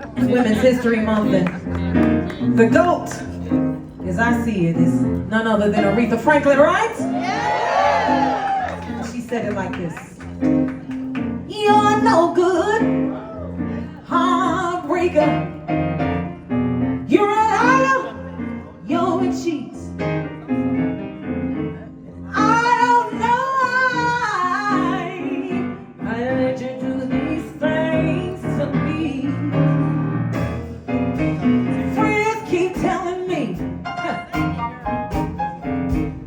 It's Women's History Month, and the GOAT, as I see it, is none other than Aretha Franklin, right? She said it like this: "You're no good, heartbreaker. You're a liar, you're a cheat. I don't know why I let you do these things to me. Friends keep telling me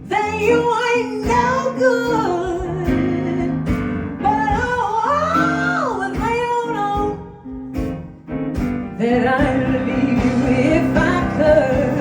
that you ain't no good, but oh, and they don't know that I'd leave you if I could.